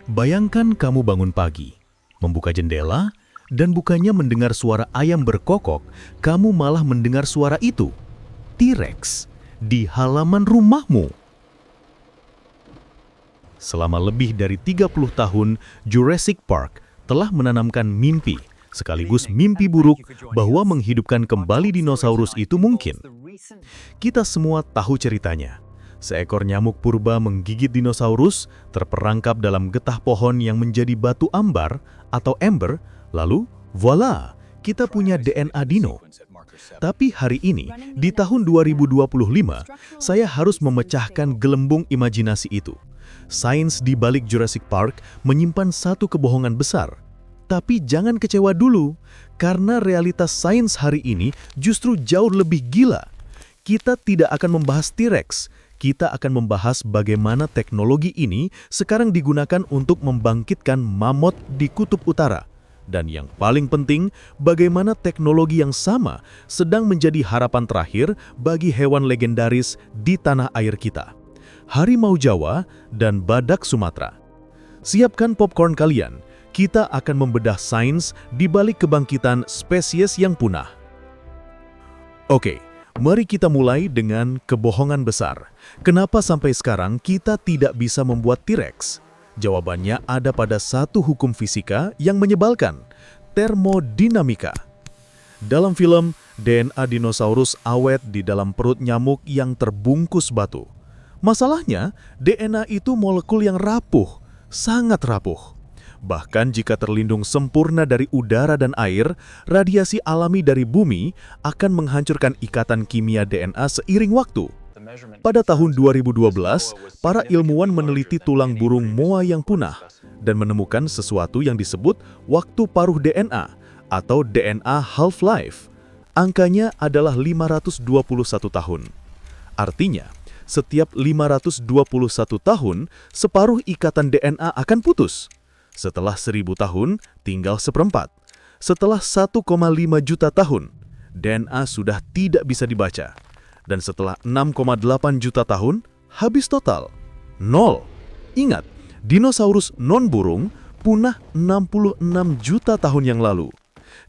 Bayangkan kamu bangun pagi, membuka jendela, dan bukannya mendengar suara ayam berkokok, kamu malah mendengar suara itu. T-Rex di halaman rumahmu. Selama lebih dari 30 tahun, Jurassic Park telah menanamkan mimpi, sekaligus mimpi buruk bahwa menghidupkan kembali dinosaurus itu mungkin. Kita semua tahu ceritanya. Seekor nyamuk purba menggigit dinosaurus, terperangkap dalam getah pohon yang menjadi batu ambar atau ember, lalu voila, kita punya DNA dino. Tapi hari ini, di tahun 2025, saya harus memecahkan gelembung imajinasi itu. Sains di balik Jurassic Park menyimpan satu kebohongan besar. Tapi jangan kecewa dulu, karena realitas sains hari ini justru jauh lebih gila. Kita tidak akan membahas T-Rex, kita akan membahas bagaimana teknologi ini sekarang digunakan untuk membangkitkan mamut di Kutub Utara. Dan yang paling penting, bagaimana teknologi yang sama sedang menjadi harapan terakhir bagi hewan legendaris di tanah air kita. Harimau Jawa dan badak Sumatera. Siapkan popcorn kalian, kita akan membedah sains di balik kebangkitan spesies yang punah. Oke, mari kita mulai dengan kebohongan besar. Kenapa sampai sekarang kita tidak bisa membuat T-Rex? Jawabannya ada pada satu hukum fisika yang menyebalkan, termodinamika. Dalam film, DNA dinosaurus awet di dalam perut nyamuk yang terbungkus batu. Masalahnya, DNA itu molekul yang rapuh, sangat rapuh. Bahkan jika terlindung sempurna dari udara dan air, radiasi alami dari bumi akan menghancurkan ikatan kimia DNA seiring waktu. Pada tahun 2012, para ilmuwan meneliti tulang burung moa yang punah dan menemukan sesuatu yang disebut waktu paruh DNA atau DNA half-life. Angkanya adalah 521 tahun. Artinya, setiap 521 tahun, separuh ikatan DNA akan putus. Setelah 1000 tahun, tinggal seperempat. Setelah 1,5 juta tahun, DNA sudah tidak bisa dibaca. Dan setelah 6,8 juta tahun, habis total. Nol. Ingat, dinosaurus non-burung punah 66 juta tahun yang lalu.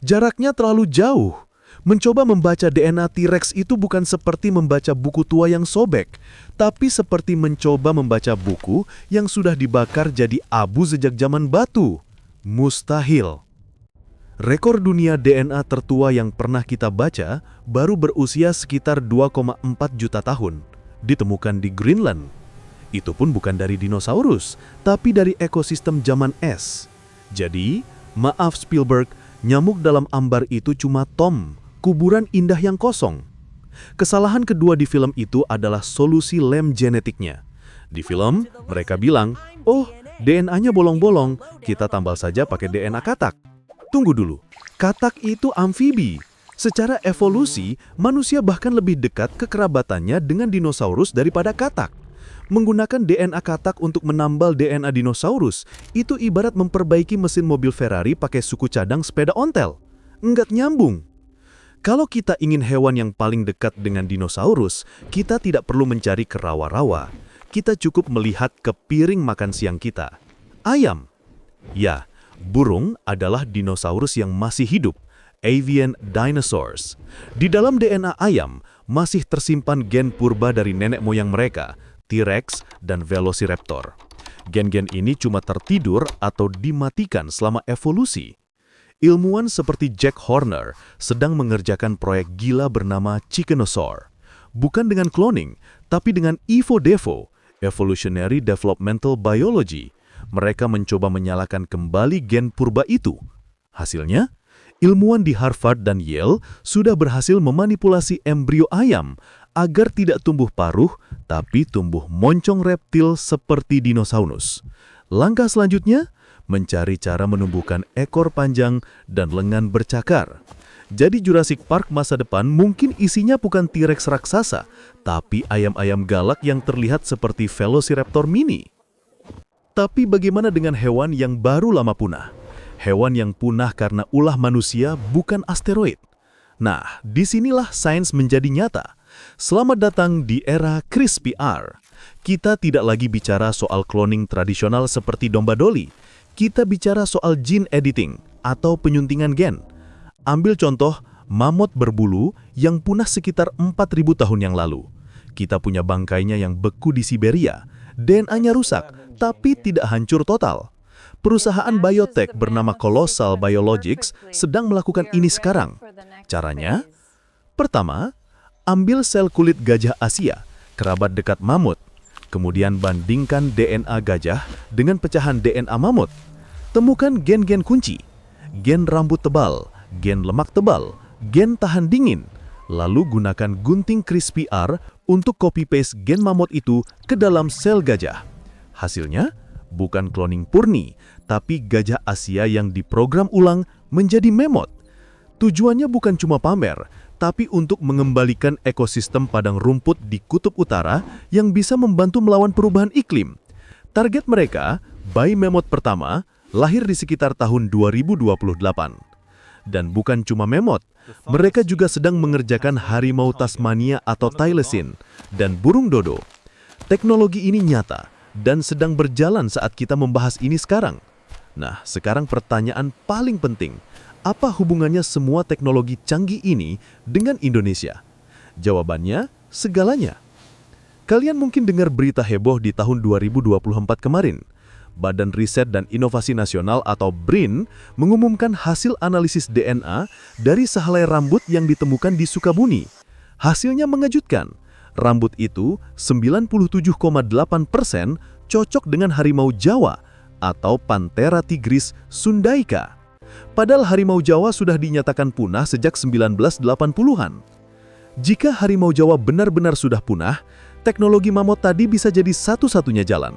Jaraknya terlalu jauh. Mencoba membaca DNA T-Rex itu bukan seperti membaca buku tua yang sobek, tapi seperti mencoba membaca buku yang sudah dibakar jadi abu sejak zaman batu. Mustahil. Rekor dunia DNA tertua yang pernah kita baca baru berusia sekitar 2,4 juta tahun, ditemukan di Greenland. Itu pun bukan dari dinosaurus, tapi dari ekosistem zaman es. Jadi, maaf Spielberg, nyamuk dalam ambar itu cuma Tom, kuburan indah yang kosong. Kesalahan kedua di film itu adalah solusi lem genetiknya. Di film, mereka bilang, oh, DNA-nya bolong-bolong, kita tambal saja pakai DNA katak. Tunggu dulu, katak itu amfibi. Secara evolusi, manusia bahkan lebih dekat kekerabatannya dengan dinosaurus daripada katak. Menggunakan DNA katak untuk menambal DNA dinosaurus, itu ibarat memperbaiki mesin mobil Ferrari pakai suku cadang sepeda ontel. Enggak nyambung. Kalau kita ingin hewan yang paling dekat dengan dinosaurus, kita tidak perlu mencari ke rawa-rawa. Kita cukup melihat ke piring makan siang kita. Ayam. Ya, burung adalah dinosaurus yang masih hidup, avian dinosaurs. Di dalam DNA ayam, masih tersimpan gen purba dari nenek moyang mereka, T-Rex dan Velociraptor. Gen-gen ini cuma tertidur atau dimatikan selama evolusi. Ilmuwan seperti Jack Horner sedang mengerjakan proyek gila bernama Chickenosaur. Bukan dengan cloning, tapi dengan EVO-DEVO, Evolutionary Developmental Biology. Mereka mencoba menyalakan kembali gen purba itu. Hasilnya, ilmuwan di Harvard dan Yale sudah berhasil memanipulasi embrio ayam agar tidak tumbuh paruh, tapi tumbuh moncong reptil seperti dinosaurus. Langkah selanjutnya, mencari cara menumbuhkan ekor panjang dan lengan bercakar. Jadi Jurassic Park masa depan mungkin isinya bukan T-Rex raksasa, tapi ayam-ayam galak yang terlihat seperti Velociraptor mini. Tapi bagaimana dengan hewan yang baru lama punah? Hewan yang punah karena ulah manusia bukan asteroid. Nah, disinilah sains menjadi nyata. Selamat datang di era CRISPR. Kita tidak lagi bicara soal cloning tradisional seperti domba doli. Kita bicara soal gene editing atau penyuntingan gen. Ambil contoh mamut berbulu yang punah sekitar 4.000 tahun yang lalu. Kita punya bangkainya yang beku di Siberia. DNA-nya rusak, tapi tidak hancur total. Perusahaan biotech bernama Colossal Biologics sedang melakukan ini sekarang. Caranya? Pertama, ambil sel kulit gajah Asia, kerabat dekat mamut. Kemudian bandingkan DNA gajah dengan pecahan DNA mamut. Temukan gen-gen kunci, gen rambut tebal, gen lemak tebal, gen tahan dingin. Lalu gunakan gunting CRISPR untuk copy-paste gen mamut itu ke dalam sel gajah. Hasilnya, bukan cloning murni, tapi gajah Asia yang diprogram ulang menjadi mammoth. Tujuannya bukan cuma pamer, tapi untuk mengembalikan ekosistem padang rumput di Kutub Utara yang bisa membantu melawan perubahan iklim. Target mereka, bayi mammoth pertama, lahir di sekitar tahun 2028. Dan bukan cuma mammoth, mereka juga sedang mengerjakan harimau Tasmania atau Thylacine dan burung dodo. Teknologi ini nyata dan sedang berjalan saat kita membahas ini sekarang. Nah, sekarang pertanyaan paling penting. Apa hubungannya semua teknologi canggih ini dengan Indonesia? Jawabannya, segalanya. Kalian mungkin dengar berita heboh di tahun 2024 kemarin. Badan Riset dan Inovasi Nasional atau BRIN mengumumkan hasil analisis DNA dari sehelai rambut yang ditemukan di Sukabumi. Hasilnya mengejutkan. Rambut itu 97,8% cocok dengan harimau Jawa atau Panthera tigris sundaica. Padahal harimau Jawa sudah dinyatakan punah sejak 1980-an. Jika harimau Jawa benar-benar sudah punah, teknologi mammoth tadi bisa jadi satu-satunya jalan.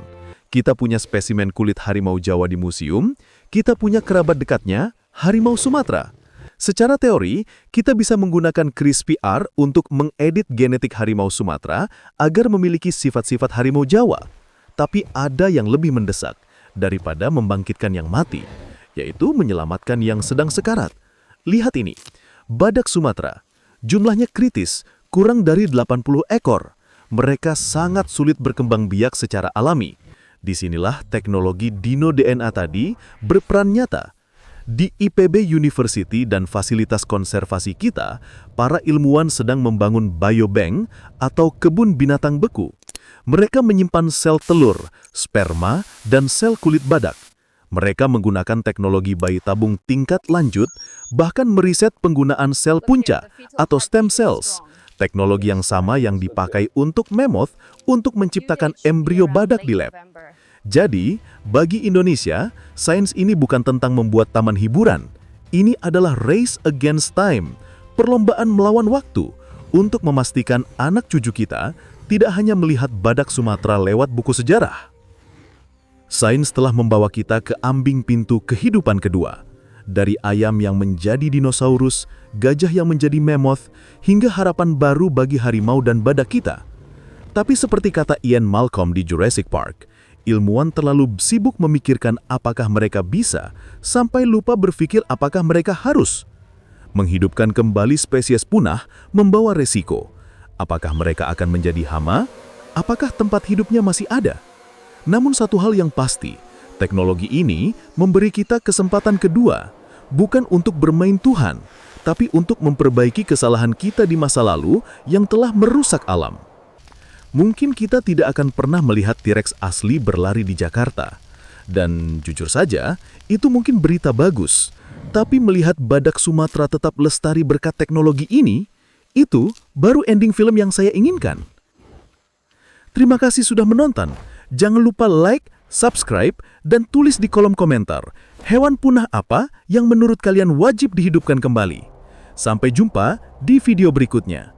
Kita punya spesimen kulit harimau Jawa di museum, kita punya kerabat dekatnya, harimau Sumatera. Secara teori, kita bisa menggunakan CRISPR untuk mengedit genetik harimau Sumatera agar memiliki sifat-sifat harimau Jawa. Tapi ada yang lebih mendesak daripada membangkitkan yang mati, yaitu menyelamatkan yang sedang sekarat. Lihat ini, badak Sumatera. Jumlahnya kritis, kurang dari 80 ekor. Mereka sangat sulit berkembang biak secara alami. Disinilah teknologi dino DNA tadi berperan nyata. Di IPB University dan fasilitas konservasi kita, para ilmuwan sedang membangun biobank atau kebun binatang beku. Mereka menyimpan sel telur, sperma, dan sel kulit badak. Mereka menggunakan teknologi bayi tabung tingkat lanjut, bahkan meriset penggunaan sel punca atau stem cells. Teknologi yang sama yang dipakai untuk mammoth untuk menciptakan embrio badak di lab. Jadi, bagi Indonesia, sains ini bukan tentang membuat taman hiburan. Ini adalah race against time, perlombaan melawan waktu, untuk memastikan anak cucu kita tidak hanya melihat badak Sumatera lewat buku sejarah. Sains telah membawa kita ke ambing pintu kehidupan kedua. Dari ayam yang menjadi dinosaurus, gajah yang menjadi mammoth, hingga harapan baru bagi harimau dan badak kita. Tapi seperti kata Ian Malcolm di Jurassic Park, ilmuwan terlalu sibuk memikirkan apakah mereka bisa, sampai lupa berpikir apakah mereka harus. Menghidupkan kembali spesies punah membawa resiko. Apakah mereka akan menjadi hama? Apakah tempat hidupnya masih ada? Namun satu hal yang pasti, teknologi ini memberi kita kesempatan kedua, bukan untuk bermain Tuhan, tapi untuk memperbaiki kesalahan kita di masa lalu yang telah merusak alam. Mungkin kita tidak akan pernah melihat T-Rex asli berlari di Jakarta. Dan jujur saja, itu mungkin berita bagus. Tapi melihat badak Sumatera tetap lestari berkat teknologi ini, itu baru ending film yang saya inginkan. Terima kasih sudah menonton. Jangan lupa like, subscribe, dan tulis di kolom komentar hewan punah apa yang menurut kalian wajib dihidupkan kembali. Sampai jumpa di video berikutnya.